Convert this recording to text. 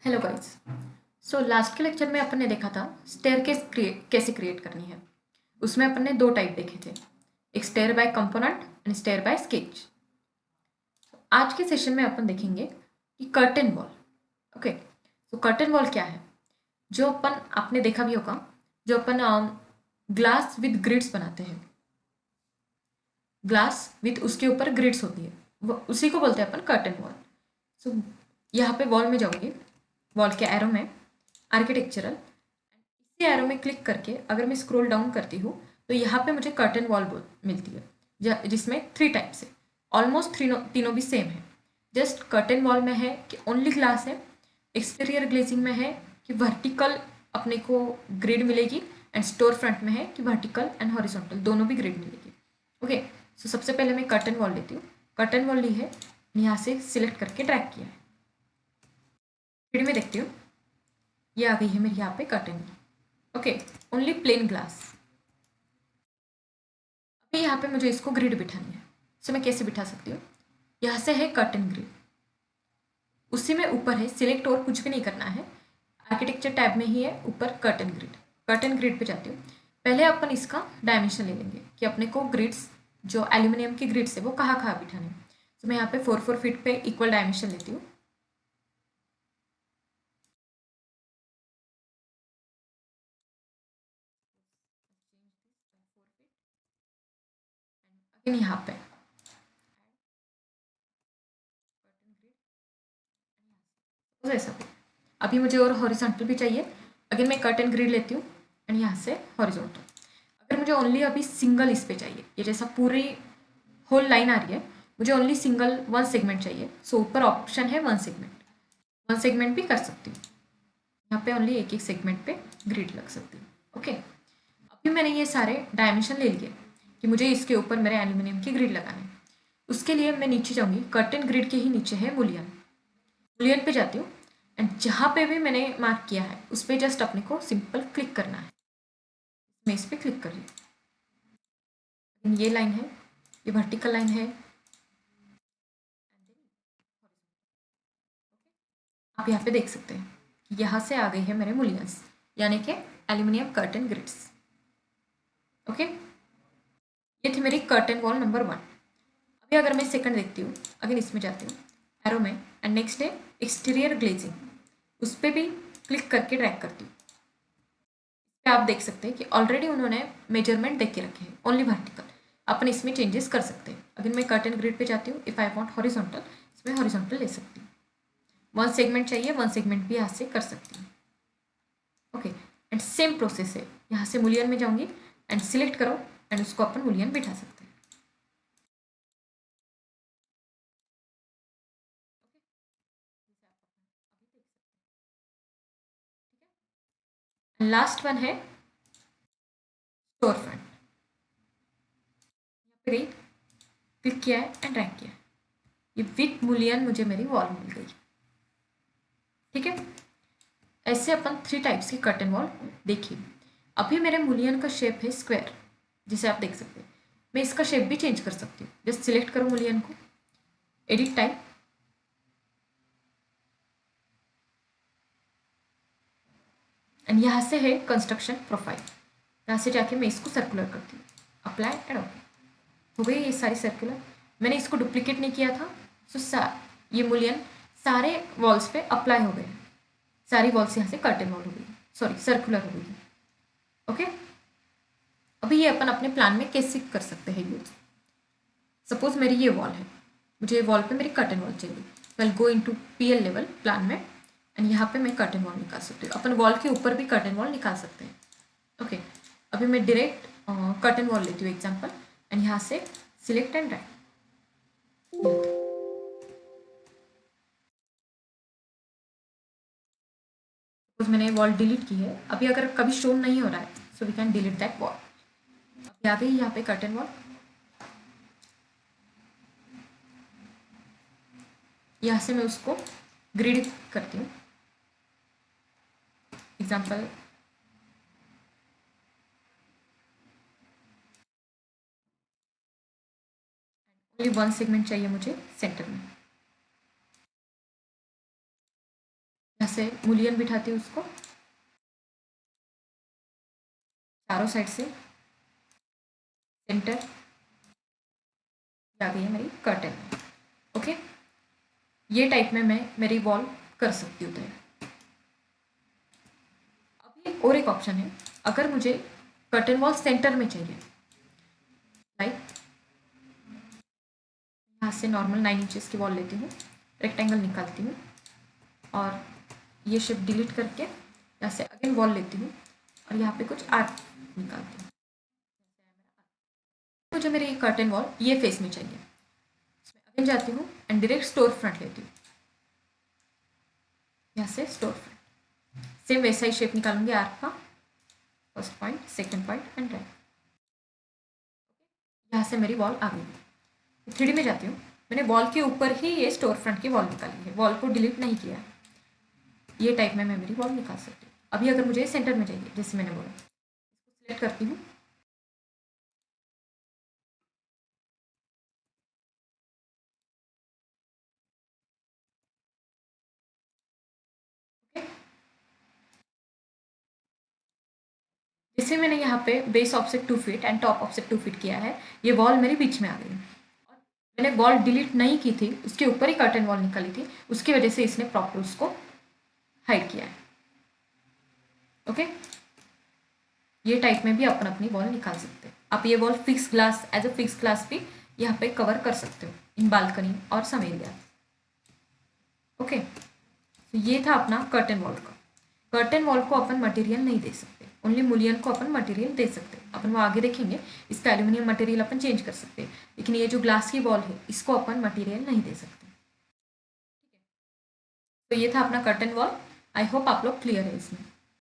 Hello guys. So last के lecture में अपन ने देखा था स्टेयरकेस कैसे क्रिएट करनी है। उसमें अपन ने दो टाइप देखे थे, एक stair by component and stair by sketch. आज के सेशन में अपन देखेंगे कि कर्टेन वॉल। ओके, तो कर्टेन वॉल क्या है? जो अपन आपने देखा भी होगा, जो अपन ग्लास विद ग्रिड्स बनाते हैं, ग्लास विद उसके ऊपर ग्रिड्स होती है, वो उसी को बोलते हैं अपन कर्टेन वॉल। सो यहाँ पे वॉल में जाऊंगी, वॉल के एरो में आर्किटेक्चरल, इसी एरो में क्लिक करके अगर मैं स्क्रॉल डाउन करती हूँ तो यहाँ पे मुझे कर्टन वॉल मिलती है, जिसमें थ्री टाइप्स है। ऑलमोस्ट तीनों भी सेम है। जस्ट कर्टन वॉल में है कि ओनली ग्लास है, एक्सटीरियर ग्लेजिंग में है कि वर्टिकल अपने को ग्रिड मिलेगी, एंड स्टोर फ्रंट में है कि वर्टिकल एंड हॉरिजॉन्टल दोनों भी ग्रिड मिलेगी। ओके, सो सबसे पहले मैं कर्टन वॉल लेती हूँ। कर्टन वॉल ली है, यहाँ से सिलेक्ट करके ड्रैग किया है, फिर मैं देखती हूँ ये आ गई है मेरी यहाँ पे curtain wall. Okay, only plain glass. अभी यहाँ पे मुझे इसको ग्रिड बिठानी है। सो मैं कैसे बिठा सकती हूँ? यहाँ से है कर्टन ग्रिड, उसी में ऊपर है सिलेक्ट, और कुछ भी नहीं करना है। आर्किटेक्चर टैब में ही है ऊपर कर्टन ग्रिड। कर्टन ग्रिड पे जाती हूँ। पहले अपन इसका डायमेंशन ले लेंगे कि अपने को ग्रिड्स, जो एल्यूमिनियम की ग्रिड्स है वो कहाँ कहाँ बिठाने हैं। तो मैं यहाँ पे 4 4 फीट पे इक्वल डायमेंशन लेती हूँ। अगेन यहाँ पे तो ऐसा कुछ। अभी मुझे और हॉरिजॉन्टल भी चाहिए। अगेन मैं कर्टन ग्रिड लेती हूँ एंड यहाँ से हॉरिजॉन्टल। अगर मुझे ओनली अभी सिंगल इस पे चाहिए, ये जैसा पूरी होल लाइन आ रही है, मुझे ओनली सिंगल वन सेगमेंट चाहिए। सो ऊपर ऑप्शन है वन सेगमेंट, वन सेगमेंट भी कर सकती हूँ। यहाँ पे ओनली एक एक सेगमेंट पे ग्रिड लग सकती है। ओके, अभी मैंने ये सारे डायमेंशन ले लिए कि मुझे इसके ऊपर मेरे एल्यूमिनियम की ग्रिड लगाने हैं। उसके लिए मैं नीचे जाऊंगी, कर्टन ग्रिड के ही नीचे है मूलियन। मूलियन पे जाती हूँ एंड जहाँ पे भी मैंने मार्क किया है उस पर जस्ट अपने को सिंपल क्लिक करना है। मैं इस पर क्लिक कर रही हूँ। ये लाइन है, ये वर्टिकल लाइन है। आप यहाँ पे देख सकते हैं कि यहाँ से आ गई है मेरे मूलियंस, यानी कि एल्यूमिनियम कर्टन ग्रिड्स। ओके, ये थी मेरी कर्टन वॉल नंबर 1। अभी अगर मैं सेकंड देखती हूँ, अगर इसमें जाती हूँ एरो में, एंड नेक्स्ट है एक्सटीरियर ग्लेजिंग, उस पर भी क्लिक करके ड्रैग करती हूँ। आप देख सकते हैं कि ऑलरेडी उन्होंने मेजरमेंट देख के रखे हैं ओनली वर्टिकल। अपन इसमें चेंजेस कर सकते हैं। अगर मैं कर्टन ग्रिड पे जाती हूँ, इफ आई वांट हॉरिजॉन्टल, इसमें हॉरिजॉन्टल ले सकती हूँ। वन सेगमेंट चाहिए, वन सेगमेंट भी यहाँ से कर सकती हूँ। ओके, एंड सेम प्रोसेस है। यहाँ से मूलियन में जाऊँगी एंड सिलेक्ट करो, एंड उसको अपन मूलियन बिठा सकते हैं। लास्ट वन है स्टोर फ्रंट। यहाँ पे गई, क्लिक किया है एंड ड्रैग किया है, ये विथ मूलियन मुझे मेरी वॉल मिल गई। ठीक है, ऐसे अपन थ्री टाइप्स की कर्टन वॉल देखिए। अभी मेरे मूलियन का शेप है स्क्वायर, जिसे आप देख सकते हैं। मैं इसका शेप भी चेंज कर सकती हूँ। जस्ट सिलेक्ट करो मूलियन को, एडिट टाइप, एंड यहाँ से है कंस्ट्रक्शन प्रोफाइल। यहाँ से जाके मैं इसको सर्कुलर करती हूँ, अप्लाई एंड ओके। हो गई ये सारी सर्कुलर। मैंने इसको डुप्लीकेट नहीं किया था, सो ये मूलियन सारे वॉल्स पे अप्लाई हो गए। सारी वॉल्स यहाँ से कर्टन वॉल हो गई, सॉरी सर्कुलर हो गई। ओके, अभी ये अपन अपने प्लान में कैसे कर सकते हैं यूज। सपोज मेरी ये वॉल है, मुझे वॉल पे मेरी कर्टन वॉल चाहिए। Well go into PL level plan में, एंड यहाँ पे मैं कर्टन वॉल निकाल सकती हूँ। अपन वॉल के ऊपर भी कर्टन वॉल निकाल सकते हैं। ओके, अभी मैं डायरेक्ट कर्टन वॉल लेती हूँ एग्जाम्पल, एंड यहाँ से सिलेक्ट एंड ड्रैग। सपोज मैंने वॉल डिलीट की है, अभी अगर कभी शो नहीं हो रहा है, so we can delete that wall. अभी आ गई यहाँ पे कर्टन वॉल। यहाँ से मैं उसको ग्रिड करती हूँ। एग्जाम्पल ओनली वन सेगमेंट चाहिए मुझे सेंटर में। यहाँ से मुलियन बिठाती हूँ उसको चारों साइड से, सेंटर आ गई है मेरी कर्टन। ओके, ये टाइप में मैं मेरी वॉल कर सकती हूँ तैयार। अभी और एक ऑप्शन है, अगर मुझे कर्टन वॉल सेंटर में चाहिए, लाइक यहाँ से नॉर्मल 9 इंचेस की वॉल लेती हूँ, रेक्टेंगल निकालती हूँ और ये शेप डिलीट करके यहाँ से अगेन वॉल लेती हूँ और यहाँ पे कुछ आर्क निकालती हूँ। मुझे मेरी कर्टन वॉल ये फेस में चाहिए, इसमें अगेन जाती हूँ एंड डायरेक्ट स्टोर फ्रंट लेती हूँ, यहाँ से स्टोर फ्रंट सेम वैसा ही शेप निकालूंगी आर्क का, first point, second point and right. यहाँ से मेरी वॉल आ गई। 3D में जाती हूँ, मैंने वॉल के ऊपर ही ये स्टोर फ्रंट की वॉल निकाली है, वॉल को डिलीट नहीं किया। ये टाइप में मैं मेरी वॉल निकाल सकती हूँ। अभी अगर मुझे सेंटर में चाहिए, जैसे मैंने बोला, इसको सिलेक्ट करती हूँ, जैसे मैंने यहाँ पे base offset 2 feet and top offset 2 feet किया है, ये वॉल मेरे बीच में आ गई। और मैंने वॉल डिलीट नहीं की थी, उसके ऊपर ही कर्टन वॉल निकाली थी, उसकी वजह से इसने प्रॉपर उसको हाइड किया है। ओके, ये टाइप में भी अपन अपनी वॉल निकाल सकते हैं। आप ये wall fix glass, as a fix glass भी यहाँ पे कवर कर सकते हो इन बालकनी और सम एरिया। ओके, तो ये था अपना कर्टन वॉल का। कर्टन वॉल को अपन मटेरियल नहीं दे सकते, ओनली मुलियन को अपन मटेरियल दे सकते हैं। अपन वो आगे देखेंगे, इसका एल्यूमिनियम मटेरियल अपन चेंज कर सकते हैं, लेकिन ये जो ग्लास की वॉल है इसको अपन मटेरियल नहीं दे सकते। ठीक है, तो ये था अपना कर्टन वॉल। आई होप आप लोग क्लियर है इसमें।